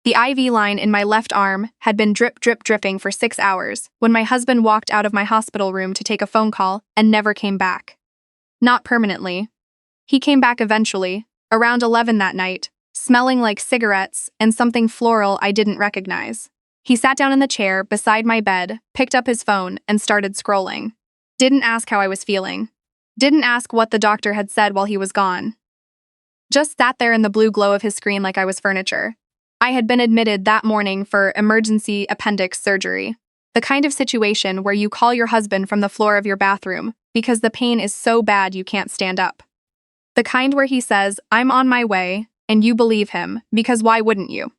The IV line in my left arm had been drip, drip, dripping for 6 hours when my husband walked out of my hospital room to take a phone call and never came back. Not permanently. He came back eventually, around 11 that night, smelling like cigarettes and something floral I didn't recognize. He sat down in the chair beside my bed, picked up his phone, and started scrolling. Didn't ask how I was feeling. Didn't ask what the doctor had said while he was gone. Just sat there in the blue glow of his screen like I was furniture. I had been admitted that morning for emergency appendix surgery, the kind of situation where you call your husband from the floor of your bathroom because the pain is so bad you can't stand up. The kind where he says, "I'm on my way," and you believe him, because why wouldn't you?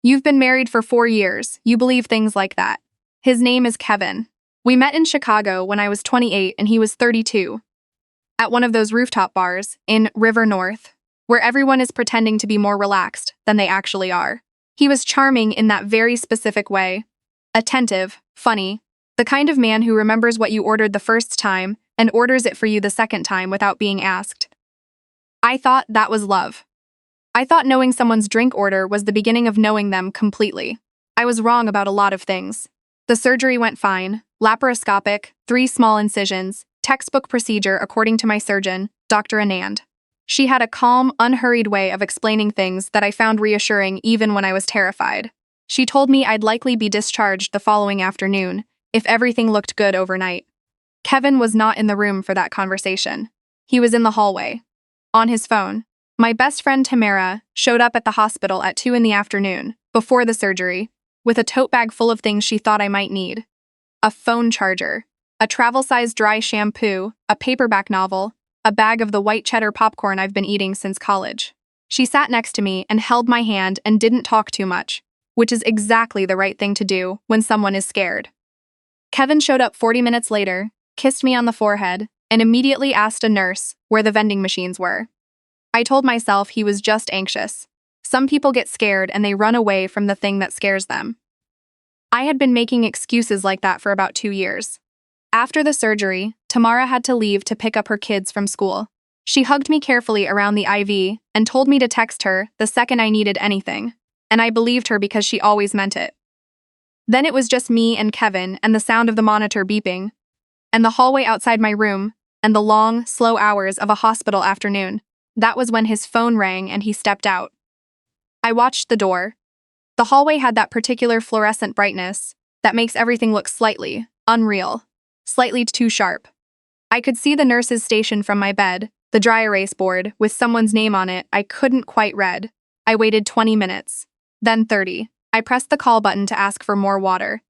You've been married for 4 years, you believe things like that. His name is Kevin. We met in Chicago when I was 28 and he was 32. At one of those rooftop bars in River North, where everyone is pretending to be more relaxed than they actually are. He was charming in that very specific way. Attentive, funny, the kind of man who remembers what you ordered the first time and orders it for you the second time without being asked. I thought that was love. I thought knowing someone's drink order was the beginning of knowing them completely. I was wrong about a lot of things. The surgery went fine, laparoscopic, 3 small incisions, textbook procedure according to my surgeon, Dr. Anand. She had a calm, unhurried way of explaining things that I found reassuring even when I was terrified. She told me I'd likely be discharged the following afternoon, if everything looked good overnight. Kevin was not in the room for that conversation. He was in the hallway. On his phone. My best friend Tamara showed up at the hospital at 2 in the afternoon, before the surgery, with a tote bag full of things she thought I might need. A phone charger, a travel-sized dry shampoo, a paperback novel, a bag of the white cheddar popcorn I've been eating since college. She sat next to me and held my hand and didn't talk too much, which is exactly the right thing to do when someone is scared. Kevin showed up 40 minutes later, kissed me on the forehead, and immediately asked a nurse where the vending machines were. I told myself he was just anxious. Some people get scared and they run away from the thing that scares them. I had been making excuses like that for about 2 years. After the surgery, Tamara had to leave to pick up her kids from school. She hugged me carefully around the IV and told me to text her the second I needed anything, and I believed her because she always meant it. Then it was just me and Kevin and the sound of the monitor beeping, and the hallway outside my room, and the long, slow hours of a hospital afternoon. That was when his phone rang and he stepped out. I watched the door. The hallway had that particular fluorescent brightness that makes everything look slightly unreal, slightly too sharp. I could see the nurse's station from my bed, the dry erase board with someone's name on it I couldn't quite read. I waited 20 minutes, then 30. I pressed the call button to ask for more water.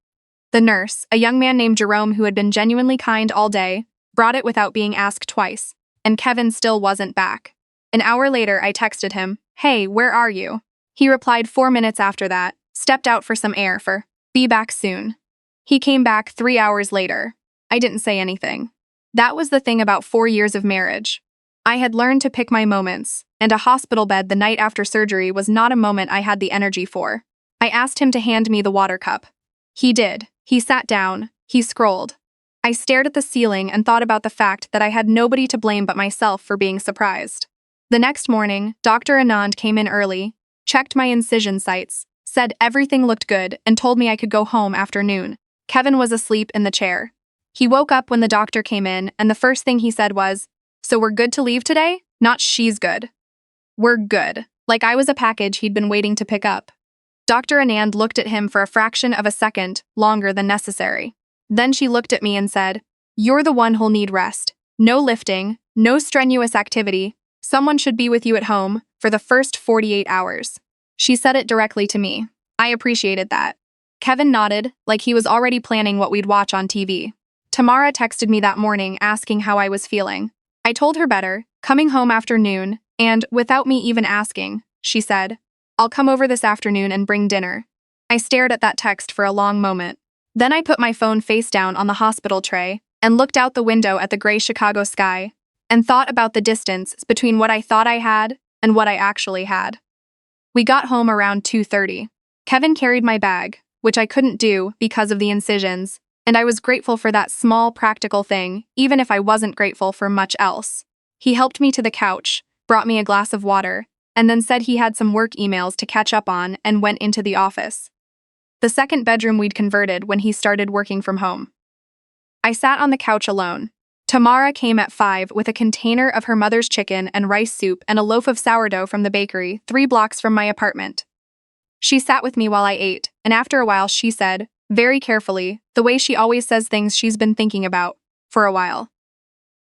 The nurse, a young man named Jerome who had been genuinely kind all day, brought it without being asked twice, and Kevin still wasn't back. An hour later, I texted him, "Hey, where are you?" He replied 4 minutes after that, stepped out for some air for, "Be back soon." He came back 3 hours later. I didn't say anything. That was the thing about 4 years of marriage. I had learned to pick my moments, and a hospital bed the night after surgery was not a moment I had the energy for. I asked him to hand me the water cup. He did. He sat down. He scrolled. I stared at the ceiling and thought about the fact that I had nobody to blame but myself for being surprised. The next morning, Dr. Anand came in early, checked my incision sites, said everything looked good, and told me I could go home after noon. Kevin was asleep in the chair. He woke up when the doctor came in, and the first thing he said was, "So we're good to leave today?" Not "she's good." "We're good." Like I was a package he'd been waiting to pick up. Dr. Anand looked at him for a fraction of a second, longer than necessary. Then she looked at me and said, "You're the one who'll need rest. No lifting, no strenuous activity. Someone should be with you at home for the first 48 hours. She said it directly to me. I appreciated that. Kevin nodded, like he was already planning what we'd watch on TV. Tamara texted me that morning asking how I was feeling. I told her better, coming home after noon, and, without me even asking, she said, "I'll come over this afternoon and bring dinner." I stared at that text for a long moment. Then I put my phone face down on the hospital tray and looked out the window at the gray Chicago sky and thought about the distance between what I thought I had and what I actually had. We got home around 2:30. Kevin carried my bag, which I couldn't do because of the incisions, and I was grateful for that small practical thing, even if I wasn't grateful for much else. He helped me to the couch, brought me a glass of water, and then said he had some work emails to catch up on and went into the office. The second bedroom we'd converted when he started working from home. I sat on the couch alone. Tamara came at 5 with a container of her mother's chicken and rice soup and a loaf of sourdough from the bakery 3 blocks from my apartment. She sat with me while I ate, and after a while she said, very carefully, the way she always says things she's been thinking about for a while.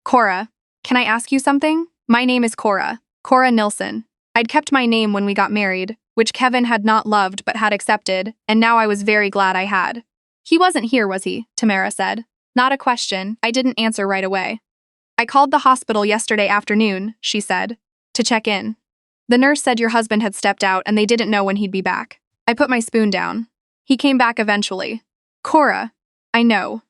Cora, can I ask you something? My name is Cora Nilsson. I'd kept my name when we got married, which Kevin had not loved but had accepted, and now I was very glad I had. He wasn't here, was he? Tamara said. Not a question, I didn't answer right away. I called the hospital yesterday afternoon, she said, to check in. The nurse said your husband had stepped out and they didn't know when he'd be back. I put my spoon down. He came back eventually. Cora, I know.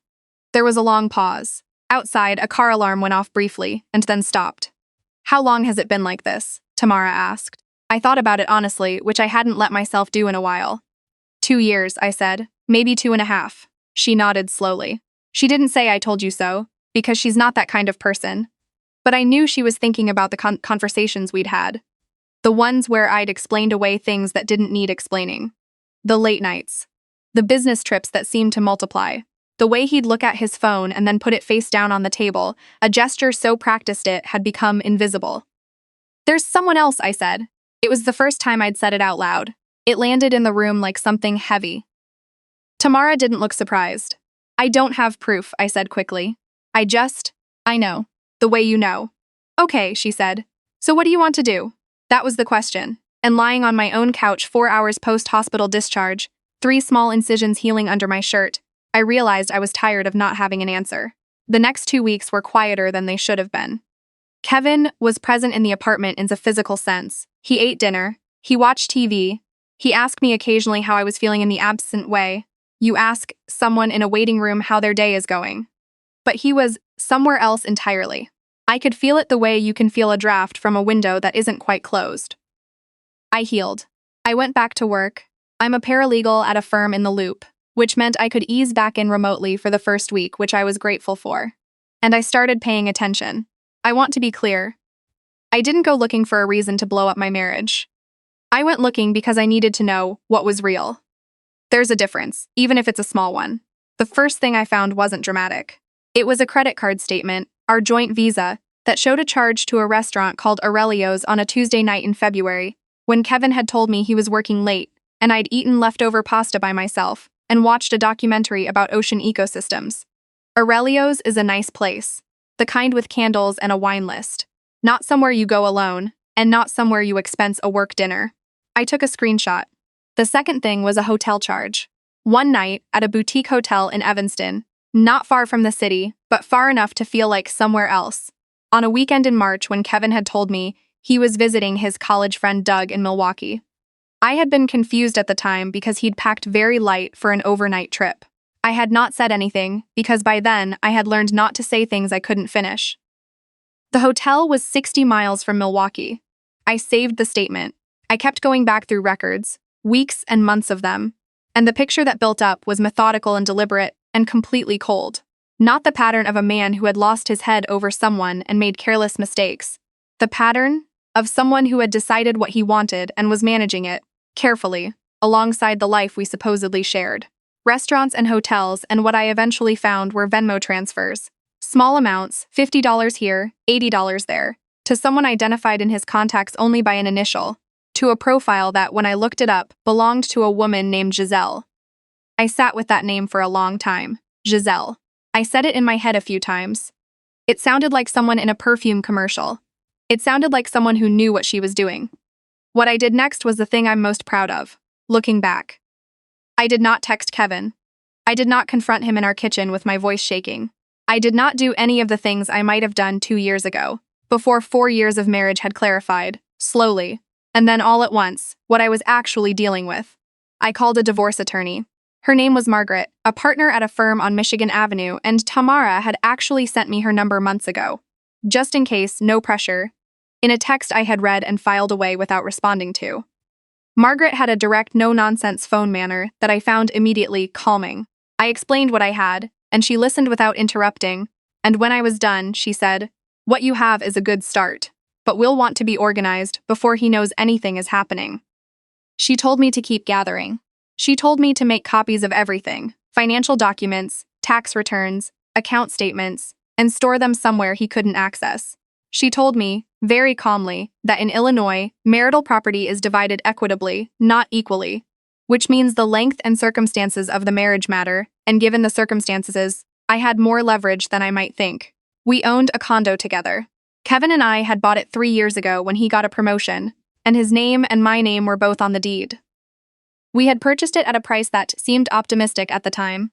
There was a long pause. Outside, a car alarm went off briefly and then stopped. How long has it been like this? Tamara asked. I thought about it honestly, which I hadn't let myself do in a while. 2 years, I said. Maybe 2.5. She nodded slowly. She didn't say I told you so, because she's not that kind of person. But I knew she was thinking about the conversations we'd had. The ones where I'd explained away things that didn't need explaining. The late nights. The business trips that seemed to multiply. The way he'd look at his phone and then put it face down on the table, a gesture so practiced it had become invisible. There's someone else, I said. It was the first time I'd said it out loud. It landed in the room like something heavy. Tamara didn't look surprised. I don't have proof, I said quickly. I know. The way you know. Okay, she said. So what do you want to do? That was the question. And lying on my own couch 4 hours post-hospital discharge, 3 small incisions healing under my shirt, I realized I was tired of not having an answer. The next 2 weeks were quieter than they should have been. Kevin was present in the apartment in a physical sense. He ate dinner. He watched TV. He asked me occasionally how I was feeling in the absent way. You ask someone in a waiting room how their day is going. But he was somewhere else entirely. I could feel it the way you can feel a draft from a window that isn't quite closed. I healed. I went back to work. I'm a paralegal at a firm in the Loop, which meant I could ease back in remotely for the first week, which I was grateful for. And I started paying attention. I want to be clear. I didn't go looking for a reason to blow up my marriage. I went looking because I needed to know what was real. There's a difference, even if it's a small one. The first thing I found wasn't dramatic. It was a credit card statement, our joint Visa, that showed a charge to a restaurant called Aurelio's on a Tuesday night in February, when Kevin had told me he was working late, and I'd eaten leftover pasta by myself, and watched a documentary about ocean ecosystems. Aurelio's is a nice place. The kind with candles and a wine list. Not somewhere you go alone, and not somewhere you expense a work dinner. I took a screenshot. The second thing was a hotel charge. One night, at a boutique hotel in Evanston, not far from the city, but far enough to feel like somewhere else. On a weekend in March when Kevin had told me he was visiting his college friend Doug in Milwaukee. I had been confused at the time because he'd packed very light for an overnight trip. I had not said anything because by then I had learned not to say things I couldn't finish. The hotel was 60 miles from Milwaukee. I saved the statement. I kept going back through records, weeks and months of them, and the picture that built up was methodical and deliberate and completely cold. Not the pattern of a man who had lost his head over someone and made careless mistakes. The pattern of someone who had decided what he wanted and was managing it, carefully, alongside the life we supposedly shared. Restaurants and hotels, and what I eventually found were Venmo transfers. Small amounts, $50 here, $80 there, to someone identified in his contacts only by an initial, to a profile that, when I looked it up, belonged to a woman named Giselle. I sat with that name for a long time. Giselle. I said it in my head a few times. It sounded like someone in a perfume commercial. It sounded like someone who knew what she was doing. What I did next was the thing I'm most proud of, looking back. I did not text Kevin. I did not confront him in our kitchen with my voice shaking. I did not do any of the things I might have done 2 years ago, before 4 years of marriage had clarified, slowly, and then all at once, what I was actually dealing with. I called a divorce attorney. Her name was Margaret, a partner at a firm on Michigan Avenue, and Tamara had actually sent me her number months ago. Just in case, no pressure, in a text I had read and filed away without responding to. Margaret had a direct, no-nonsense phone manner that I found immediately calming. I explained what I had, and she listened without interrupting, and when I was done, she said, "What you have is a good start. but will want to be organized before he knows anything is happening. She told me to keep gathering. She told me to make copies of everything, financial documents, tax returns, account statements, and store them somewhere he couldn't access. She told me, very calmly, that in Illinois, marital property is divided equitably, not equally, which means the length and circumstances of the marriage matter, and given the circumstances, I had more leverage than I might think. We owned a condo together. Kevin and I had bought it 3 years ago when he got a promotion, and his name and my name were both on the deed. We had purchased it at a price that seemed optimistic at the time,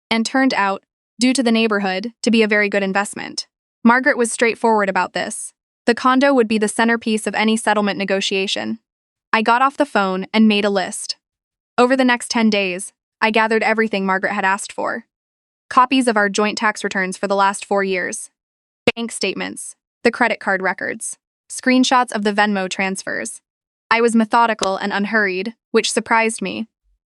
and turned out, due to the neighborhood, to be a very good investment. Margaret was straightforward about this. The condo would be the centerpiece of any settlement negotiation. I got off the phone and made a list. Over the next 10 days, I gathered everything Margaret had asked for. Copies of our joint tax returns for the last 4 years, bank statements, the credit card records, screenshots of the Venmo transfers. I was methodical and unhurried, which surprised me.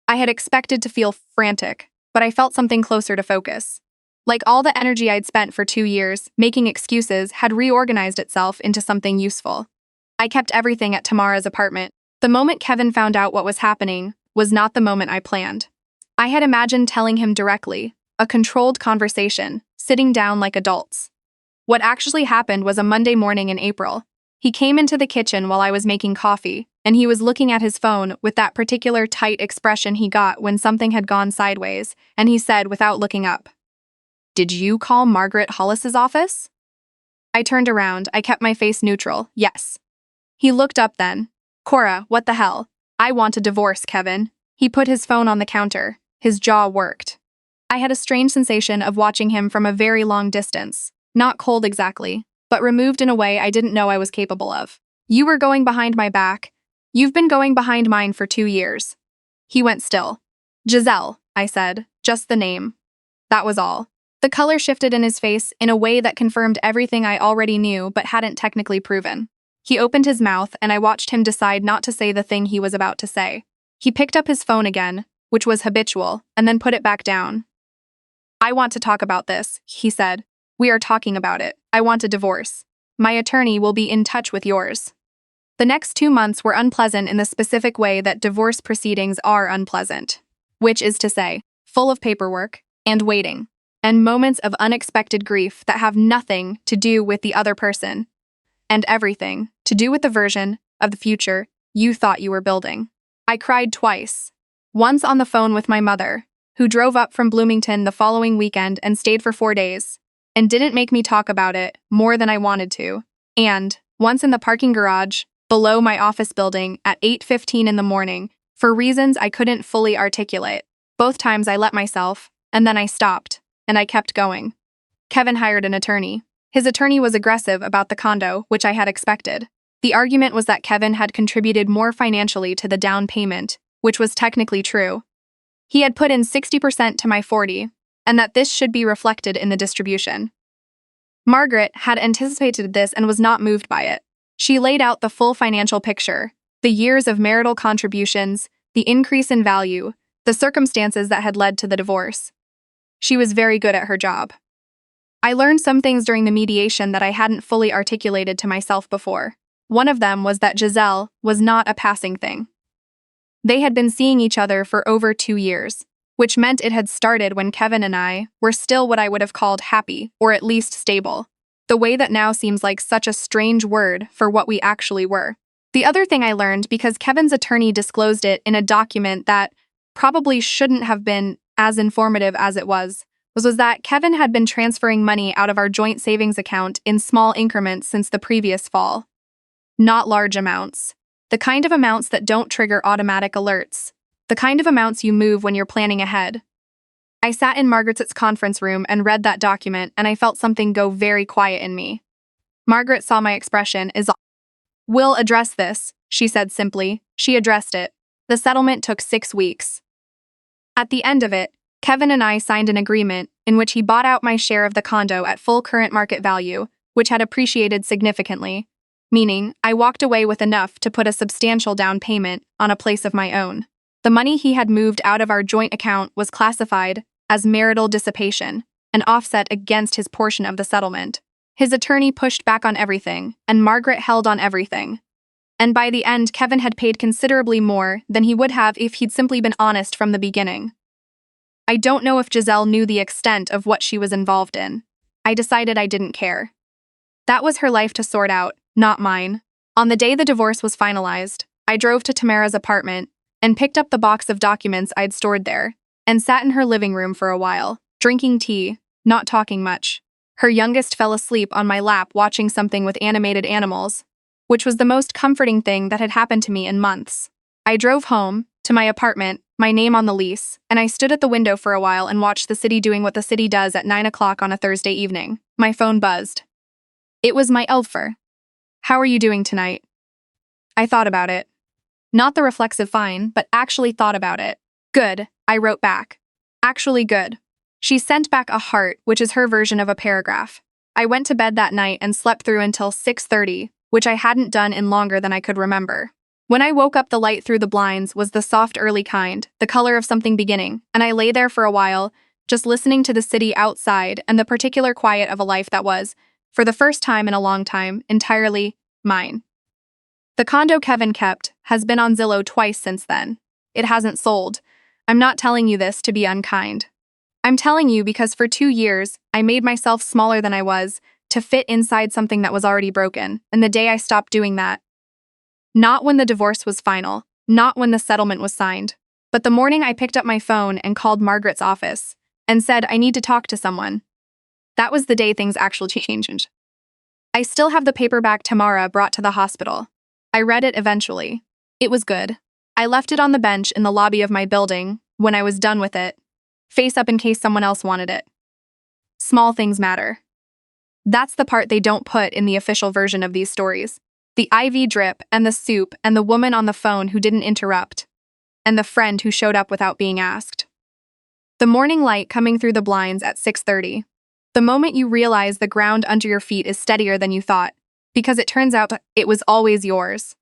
I had expected to feel frantic, but I felt something closer to focus. Like all the energy I'd spent for 2 years, making excuses had reorganized itself into something useful. I kept everything at Tamara's apartment. The moment Kevin found out what was happening was not the moment I planned. I had imagined telling him directly, a controlled conversation, sitting down like adults. What actually happened was a Monday morning in April. He came into the kitchen while I was making coffee, and he was looking at his phone with that particular tight expression he got when something had gone sideways, and he said without looking up, "Did you call Margaret Hollis's office?" I turned around. I kept my face neutral. Yes. He looked up then. "Cora, what the hell? I want a divorce, Kevin." He put his phone on the counter. His jaw worked. I had a strange sensation of watching him from a very long distance. Not cold exactly, but removed in a way I didn't know I was capable of. "You were going behind my back. You've been going behind mine for 2 years." He went still. "Giselle," I said, just the name. That was all. The color shifted in his face in a way that confirmed everything I already knew but hadn't technically proven. He opened his mouth and I watched him decide not to say the thing he was about to say. He picked up his phone again, which was habitual, and then put it back down. "I want to talk about this," he said. "We are talking about it. I want a divorce. My attorney will be in touch with yours." The next 2 months were unpleasant in the specific way that divorce proceedings are unpleasant, which is to say, full of paperwork and waiting, and moments of unexpected grief that have nothing to do with the other person, and everything to do with the version of the future you thought you were building. I cried twice. Once on the phone with my mother, who drove up from Bloomington the following weekend and stayed for 4 days, and didn't make me talk about it more than I wanted to, and once in the parking garage below my office building at 8:15 in the morning for reasons I couldn't fully articulate. Both times I let myself, and then I stopped, and I kept going. Kevin hired an attorney. His attorney was aggressive about the condo, which I had expected. The argument was that Kevin had contributed more financially to the down payment, which was technically true. He had put in 60% to my 40%, and that this should be reflected in the distribution. Margaret had anticipated this and was not moved by it. She laid out the full financial picture, the years of marital contributions, the increase in value, the circumstances that had led to the divorce. She was very good at her job. I learned some things during the mediation that I hadn't fully articulated to myself before. One of them was that Giselle was not a passing thing. They had been seeing each other for over 2 years, which meant it had started when Kevin and I were still what I would have called happy, or at least stable, the way that now seems like such a strange word for what we actually were. The other thing I learned, because Kevin's attorney disclosed it in a document that probably shouldn't have been as informative as it was that Kevin had been transferring money out of our joint savings account in small increments since the previous fall. Not large amounts. The kind of amounts that don't trigger automatic alerts. The kind of amounts you move when you're planning ahead. I sat in Margaret's conference room and read that document, and I felt something go very quiet in me. Margaret saw my expression. "We'll address this," she said simply. She addressed it. The settlement took 6 weeks. At the end of it, Kevin and I signed an agreement in which he bought out my share of the condo at full current market value, which had appreciated significantly, meaning I walked away with enough to put a substantial down payment on a place of my own. The money he had moved out of our joint account was classified as marital dissipation, an offset against his portion of the settlement. His attorney pushed back on everything, and Margaret held on everything. And by the end, Kevin had paid considerably more than he would have if he'd simply been honest from the beginning. I don't know if Giselle knew the extent of what she was involved in. I decided I didn't care. That was her life to sort out, not mine. On the day the divorce was finalized, I drove to Tamara's apartment and picked up the box of documents I'd stored there and sat in her living room for a while, drinking tea, not talking much. Her youngest fell asleep on my lap watching something with animated animals, which was the most comforting thing that had happened to me in months. I drove home, to my apartment, my name on the lease, and I stood at the window for a while and watched the city doing what the city does at 9 o'clock on a Thursday evening. My phone buzzed. It was my Elfer. How are you doing tonight? I thought about it. Not the reflexive fine, but actually thought about it. Good, I wrote back. Actually good. She sent back a heart, which is her version of a paragraph. I went to bed that night and slept through until 6:30, which I hadn't done in longer than I could remember. When I woke up, the light through the blinds was the soft early kind, the color of something beginning, and I lay there for a while, just listening to the city outside and the particular quiet of a life that was, for the first time in a long time, entirely mine. The condo Kevin kept has been on Zillow twice since then. It hasn't sold. I'm not telling you this to be unkind. I'm telling you because for 2 years, I made myself smaller than I was to fit inside something that was already broken, and the day I stopped doing that, not when the divorce was final, not when the settlement was signed, but the morning I picked up my phone and called Margaret's office and said I need to talk to someone. That was the day things actually changed. I still have the paperback Tamara brought to the hospital. I read it eventually. It was good. I left it on the bench in the lobby of my building when I was done with it, face up in case someone else wanted it. Small things matter. That's the part they don't put in the official version of these stories. The IV drip and the soup and the woman on the phone who didn't interrupt, and the friend who showed up without being asked. The morning light coming through the blinds at 6:30. The moment you realize the ground under your feet is steadier than you thought, because it turns out it was always yours.